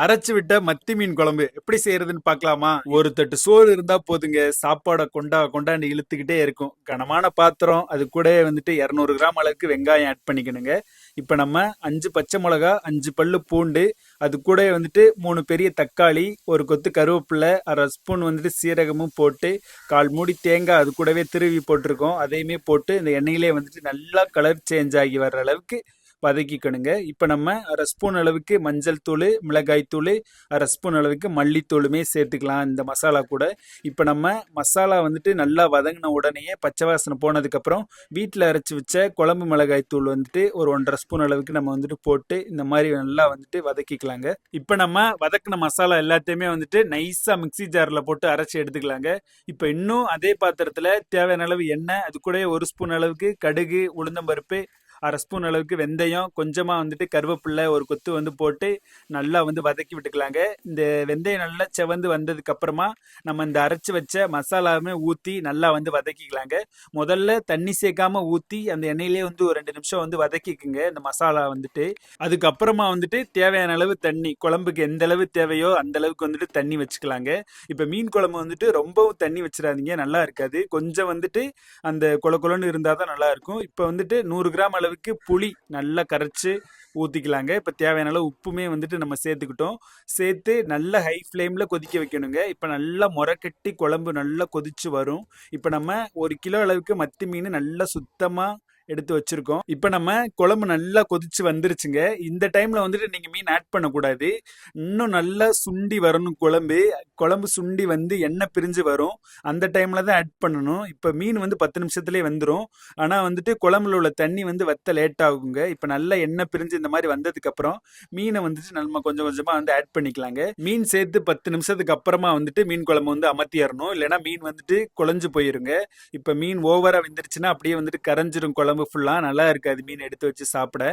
அரைச்சு விட்ட மத்தி மீன் குழம்பு எப்படி செய்யறதுன்னு பார்க்கலாமா? ஒரு தட்டு சோறு இருந்தா போதுங்க. சாப்பாட கொண்டாந்து இழுத்துக்கிட்டே இருக்கும். கனமான பாத்திரம், அது கூட வந்துட்டு 200 கிராம் அளவுக்கு வெங்காயம் ஆட் பண்ணிக்கணுங்க. இப்ப நம்ம 5 பச்சை மிளகா, 5 பல்லு பூண்டு, அது கூட வந்துட்டு 3 பெரிய தக்காளி, ஒரு கொத்து கருவேப்பிலை, அரை ஸ்பூன் வந்துட்டு சீரகமும் போட்டு, 1/4 மூடி தேங்காய் அது கூடவே திருவி போட்டிருக்கோம். அதையுமே போட்டு இந்த எண்ணெயிலே வந்துட்டு நல்லா கலர் சேஞ்ச் ஆகி வர்ற அளவுக்கு வதக்கிக்கணுங்க. இப்போ நம்ம அரை ஸ்பூன் அளவுக்கு மஞ்சள் தூள், மிளகாய் தூள், அரை ஸ்பூன் அளவுக்கு மல்லித்தூளுமே சேர்த்துக்கலாம் இந்த மசாலா கூட. இப்போ நம்ம மசாலா வந்துட்டு நல்லா வதங்கின உடனேயே பச்சை வாசனை போனதுக்கப்புறம் வீட்டில் அரைச்சி வச்ச குழம்பு மிளகாய் தூள் வந்துட்டு ஒரு 1.5 ஸ்பூன் அளவுக்கு நம்ம வந்துட்டு போட்டு இந்த மாதிரி நல்லா வந்துட்டு வதக்கிக்கலாங்க. இப்போ நம்ம வதக்கின மசாலா எல்லாத்தையுமே வந்துட்டு நைஸாக மிக்ஸி ஜாரில் போட்டு அரைச்சி எடுத்துக்கலாங்க. இப்போ இன்னும் அதே பாத்திரத்தில் தேவையான அளவு எண்ணெய், அது கூட ஒரு ஸ்பூன் அளவுக்கு கடுகு, உளுந்தம்பருப்பு, அரை ஸ்பூன் அளவுக்கு வெந்தயம், கொஞ்சமாக வந்துட்டு கருவேப்பிலை ஒரு கொத்து வந்து போட்டு நல்லா வந்து வதக்கி விட்டுக்கலாங்க. இந்த வெந்தயம் நல்லா செவந்து வந்ததுக்கு அப்புறமா நம்ம இந்த அரைச்சி வச்ச மசாலாவுமே ஊற்றி நல்லா வந்து வதக்கிக்கலாங்க. முதல்ல தண்ணி சேர்க்காம ஊற்றி அந்த எண்ணெயிலே வந்து ஒரு 2 நிமிஷம் வந்து வதக்கிக்குங்க இந்த மசாலா வந்துட்டு. அதுக்கப்புறமா வந்துட்டு தேவையான அளவு தண்ணி, குழம்புக்கு எந்த அளவு தேவையோ அந்த அளவுக்கு வந்துட்டு தண்ணி வச்சுக்கலாங்க. இப்போ மீன் குழம்பு வந்துட்டு ரொம்பவும் தண்ணி வச்சிடாதீங்க, நல்லா இருக்காது. கொஞ்சம் வந்துட்டு அந்த கொல கொலன்னு இருந்தால் தான் நல்லா இருக்கும். இப்போ வந்துட்டு 100 கிராம் அளவுக்கு புளி நல்லா கரைச்சு ஊற்றிக்கலாங்க. இப்போ தேவையான அளவு உப்புமே வந்துட்டு நம்ம சேர்த்துக்கிட்டோம். சேர்த்து நல்லா ஹை ஃப்ளேமில் கொதிக்க வைக்கணுங்க. இப்போ நல்லா முறைக்கட்டி குழம்பு நல்லா கொதிச்சு வரும். இப்போ நம்ம 1 கிலோ அளவுக்கு மத்தி மீன் நல்லா சுத்தமாக எடுத்து வச்சிருக்கோம். இப்போ நம்ம குழம்பு நல்லா கொதிச்சு வந்துருச்சுங்க. இந்த டைம்ல வந்துட்டு நீங்க மீன் ஆட் பண்ணக்கூடாது. இன்னும் நல்லா சுண்டி வரணும் குழம்பு. குழம்பு சுண்டி வந்து எண்ணெய் பிரிஞ்சு வரும். அந்த டைம்ல தான் ஆட் பண்ணணும். இப்போ மீன் வந்து 10 நிமிஷத்துலேயே வந்துடும். ஆனால் வந்துட்டு குழம்புல உள்ள தண்ணி வந்து வத்த லேட் ஆகுங்க. இப்போ நல்லா எண்ணெய் பிரிஞ்சு இந்த மாதிரி வந்ததுக்கு அப்புறம் மீனை வந்துட்டு நம்ம கொஞ்சம் கொஞ்சமாக வந்து ஆட் பண்ணிக்கலாங்க. மீன் சேர்த்து 10 நிமிஷத்துக்கு அப்புறமா வந்துட்டு மீன் குழம்பு வந்து அமர்த்திடணும். இல்லைன்னா மீன் வந்துட்டு குழஞ்சு போயிருங்க. இப்போ மீன் ஓவரா வெந்துருச்சுன்னா அப்படியே வந்துட்டு கரைஞ்சிரும் குழம்பு ஃபுல்லாக, நல்லா இருக்காது மீன் எடுத்து வச்சு சாப்பிட.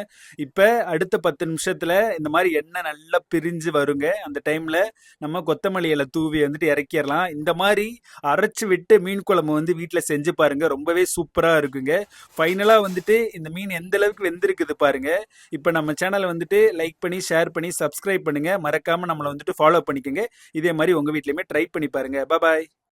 இப்போ அடுத்த 10 நிமிஷத்தில் இந்த மாதிரி எண்ணெய் நல்லா பிரிஞ்சு வருங்க. அந்த டைமில் நம்ம கொத்தமல்லி இலை தூவி வந்துட்டு இறக்கிடலாம். இந்த மாதிரி அரைச்சி விட்டு மீன் குழம்பு வந்து வீட்டில் செஞ்சு பாருங்க, ரொம்பவே சூப்பராக இருக்குங்க. ஃபைனலாக வந்துட்டு இந்த மீன் எந்த அளவுக்கு வெந்திருக்குது பாருங்க. இப்போ நம்ம சேனலை வந்துட்டு லைக் பண்ணி ஷேர் பண்ணி சப்ஸ்கிரைப் பண்ணுங்க. மறக்காம நம்மளை வந்துட்டு ஃபாலோ பண்ணிக்கோங்க. இதே மாதிரி உங்கள் வீட்லையுமே ட்ரை பண்ணி பாருங்க. பாய்.